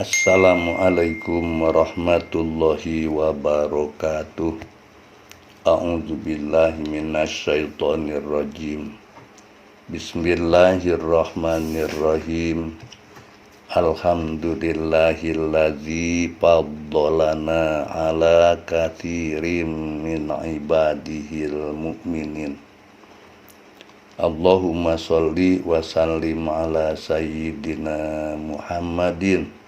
Assalamualaikum warahmatullahi wabarakatuh. A'udzubillahi minasyaitonirrajim. Bismillahirrahmanirrahim. Alhamdulillahillazi faddalana ala katsirin min ibadihil mu'minin. Allahumma sholli wa sallim ala sayyidina Muhammadin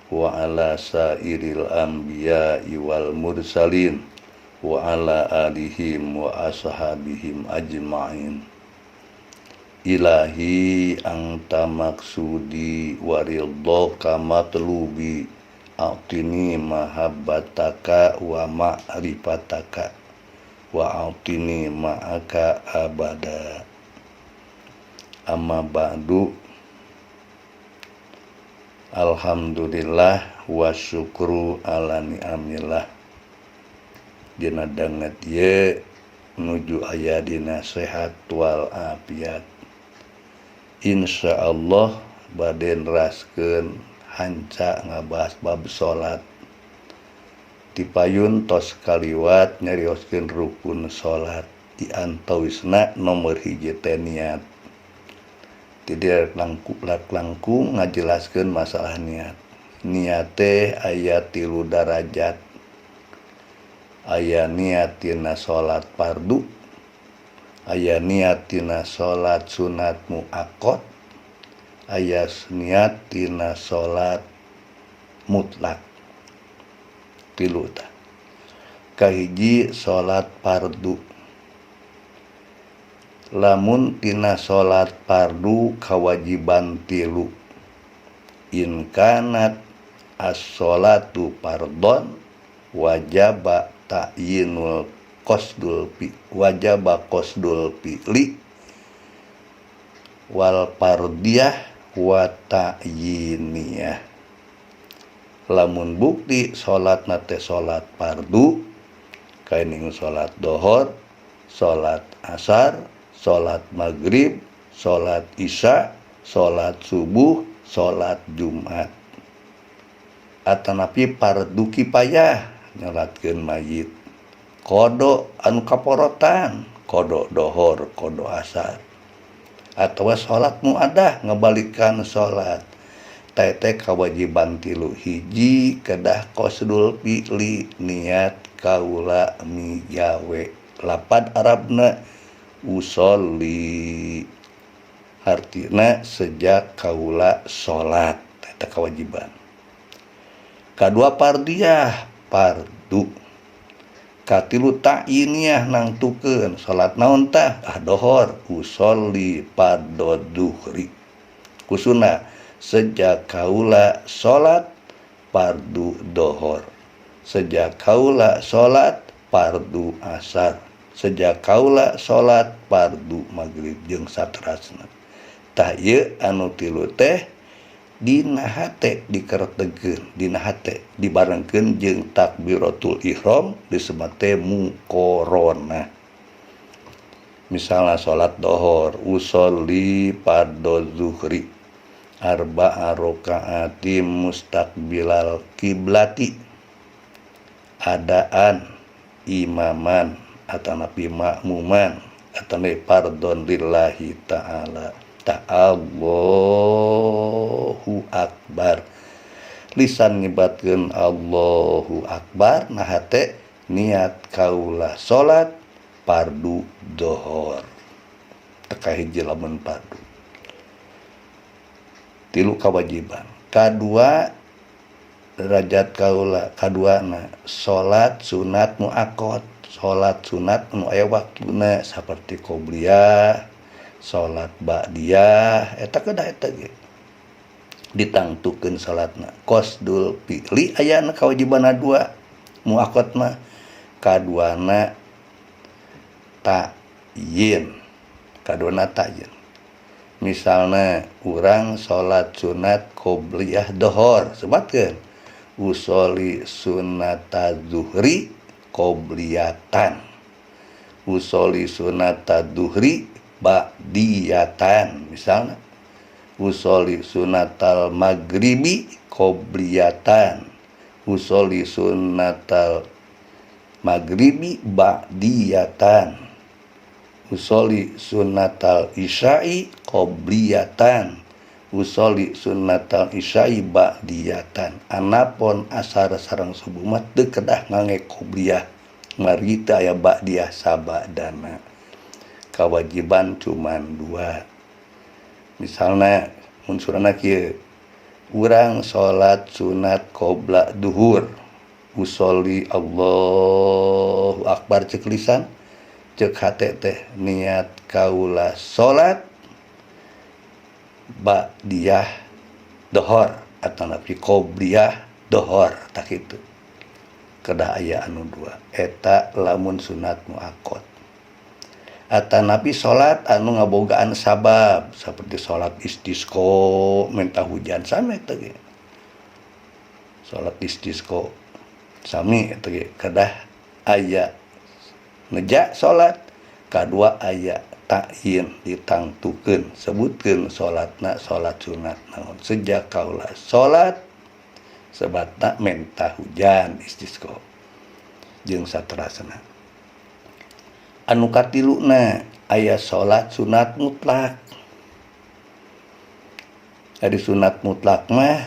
wa ala sairil anbiya'i wal mursalin wa ala alihim wa ashabihim ajma'in. Ilahi anta maksudi wa ridhaka matlubi a'tini mahabbataka wa ma'rifataka wa a'tini ma'aka abada. Amma ba'du. Alhamdulillah wa syukru ala ni'amillah. Dina danget ye menuju aya dina sehat wal afiat. Insyaallah bade neraskeun hanca ngabahas bab salat. Tipayun tos kaliwat nyarioskeun rukun salat. Di antawisna nomor hiji teh niat. Tidak langkung ngajelaskeun masalah niat. Niat teh aya 3 darajat. Aya niat tina salat fardu, aya niat tina salat sunat muakkad, aya niat tina salat mutlak. 3 tah. Kahiji salat fardu. Lamun tina salat fardu kawajiban 3. In kanat as-sholatu fardhon wajaba ta'yinul qasdul fi'li wal fardiyah wa ta'yiniyah. Lamun bukti salatna teh salat fardu kainin salat dohor, salat asar, salat maghrib, salat isya, salat subuh, salat jumat. Atanapi fardu kifayah nyolatkeun mayit. Kodo anu kaporotan, kodo dohor, kodo asar. Atawa salat muadah ngabalikkan salat. Tete kawajiban 3. Hiji kedah qasdul fi'li niat kaula mijawe. Lapad Arabna usolli, artina sejak kaula salat. Eta kewajiban. Kadua fardiyah, fardu. Katilu ta'yiniyah nangtukeun salat naon tah? Dohor, usolli fardhu duhri. Kusuna sejak kaula salat fardu dohor. Sejak kaula salat fardu asar. Sejak kaula salat fardu maghrib jeung saterasna. Tah ieu anu 3 teh dina hate dikeretegeun, dina hate dibarengkeun jeung takbiratul ihram disebut teh muqaranah. Misalna salat dohor, usolli fardhu zuhri arba'a raka'atin mustaqbilal kiblati. Adaan imaman atanapi makmuman atanapi fardhon lillahi ta'ala. Allahu akbar. Lisan nyebatkeun Allahu akbar, nah hate niat kaula salat fardu dohor. Teka hiji lamun fardu. 3 kewajiban. Kadua derajat kaula, kaduana salat sunat muakkad. Salat sunat nu aya waktuna saperti qobliyah, salat ba'diyah, eta kedah eta ge. Ditangtukeun salatna. Qasdul fi'li ayana kawajibana 2, muakkad mah. Kaduana ta'yin. Misalna urang salat sunat qobliyah dohor, sebatkeun usolli sunata zuhri qobliyatan, usolli sunata duhri ba'diyatan misalna. Usolli sunatal maghribi qobliyatan. Usolli sunatal maghribi ba'diyatan. Usolli sunnatal isya'i qobliyatan. Usolli sunnatal isya'i ba'diyatan. Anapun asar sareng subuh mah teu kedah ngangge qobliyah, mari teu aya ba'diyah sabadana. Kewajiban cuman 2. Misalna mun surana kieu, urang salat sunat qobla duhur, usolli Allahu akbar cek lisan, cek hate teh niat kaula salat ba'diyah dohor atau napi qobliyah dohor tak kitu. Kedah aya anu 2 eta lamun sunat muakkad. Atanapi salat anu ngabogaan sabab seperti salat istisqa minta hujan sami eta ge. Salat istisqa sami eta ge kedah aya neja salat, kadua aya ta'yin ditangtukeun sebutkeun salatna salat sunat naon sejak kaula salat sebatna minta hujan istisqa jeung saterasna. Anu katiluna aya salat sunat mutlak. Ari sunat mutlak mah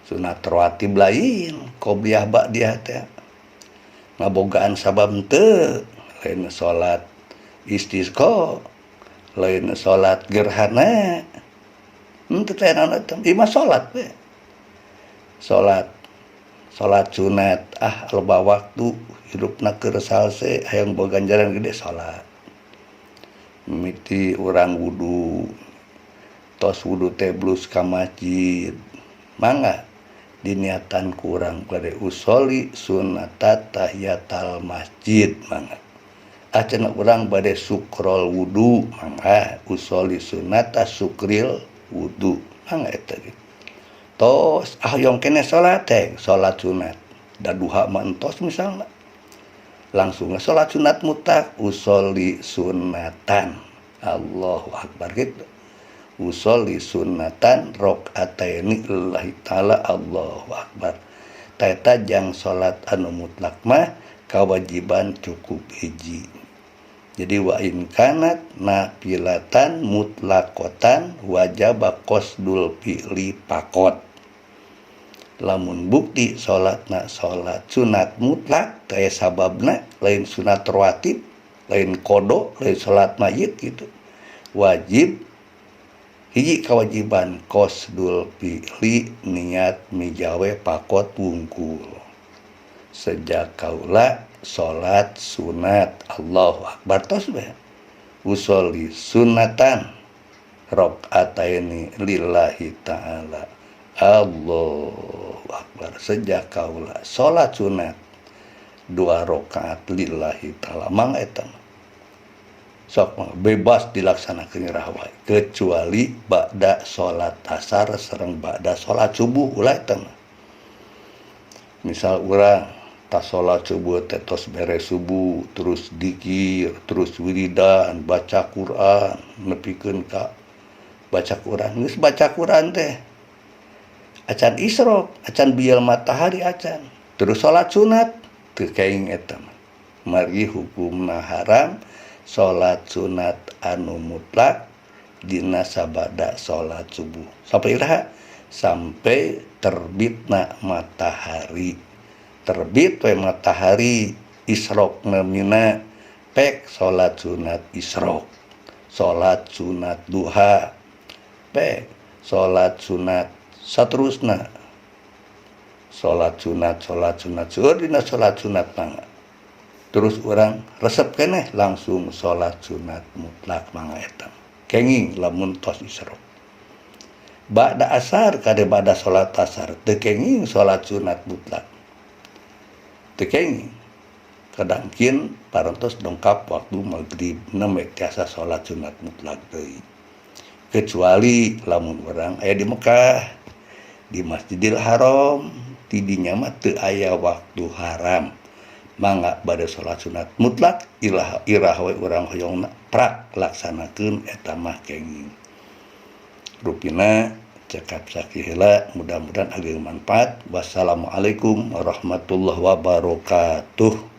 sunat rawatib lain, qobliyah ba'diyah teh. Ngabogaan sabab teu, lain salat istisqa, lain salat gerhana. Henteu teh naon eta, ieu mah salat we. Salat sunat loba waktu hidupna keur salse hayang boga ganjaran gede salat. Mimiti urang wudu, tos wudu teh blus ka masjid, mangga diniatan kurang bade usolli sunatat tahiyatal masjid mangga. Cenah urang bade sukrol wudu mangga usolli sunata sukril wudu mangga eta ge. Tos hoyong kene salat teh salat sunat da duha mah entos misalna. Langsung salat sunat mutlak usolli sunatan. Allahu akbar gitu. Usolli sunatan rakaataini lillahi ta'ala Allahu akbar. Taeta jang salat anu mutlak mah kawajiban cukup hiji. Jadi wa in kanat nafilatan mutlaqatan wajaba qasdul fi'li faqat. Lamun bukti salatna salat sunat mutlak teu sababna lain sunat rawatib, lain qada, lain salat mayit gitu. Wajib hiji kewajiban qasdul fi'li niat mijawe faqat wungkul. Sejak kaula salat sunat Allahu akbar tos we. Usolli sunatan rakaataini lillahi ta'ala. Allahu akbar. Sejak kaula salat sunat 2 rakaat lillahi ta'ala mangga eta sok bebas dilaksanakeun rahway kecuali ba'da salat asar sareng ba'da salat subuh ulah eta mah. Misal urang tas salat subuh teh tos beres subuh terus dzikir, terus wiridan, baca Quran, nepikeun ka baca Quran. Geus baca Quran teh acan isrok, acan biel matahari acan. Terus salat sunat teu kaing eta mah. Mari hukumna haram salat sunat anu mutlak dina sabada salat subuh. Sampai iraha? Sampai terbitna matahari. Terbit we matahari isrok namina pek salat sunat isrok. Salat sunat duha pek salat sunat saterusna salat sunat seueur dina salat sunat mangga. Terus urang resep keneh langsung salat sunat mutlak mangga eta. Kenging lamun tos isrok. Ba'da asar kade ba'da salat asar teu kenging salat sunat mutlak. Teu kenging. Kadangkeun parantos dongkap waktu maghrib nembe tiasa salat sunat mutlak deui. Kecuali lamun urang aya di Mekah di Masjidil Haram tidinya mah teu aya waktu haram mangga bade salat sunat mutlak irah we urang hoyongna prak laksanakeun eta mah kenging. rupina cekap sakila, mudah-mudahan ageng manfaat. Wassalamualaikum warahmatullahi wabarakatuh.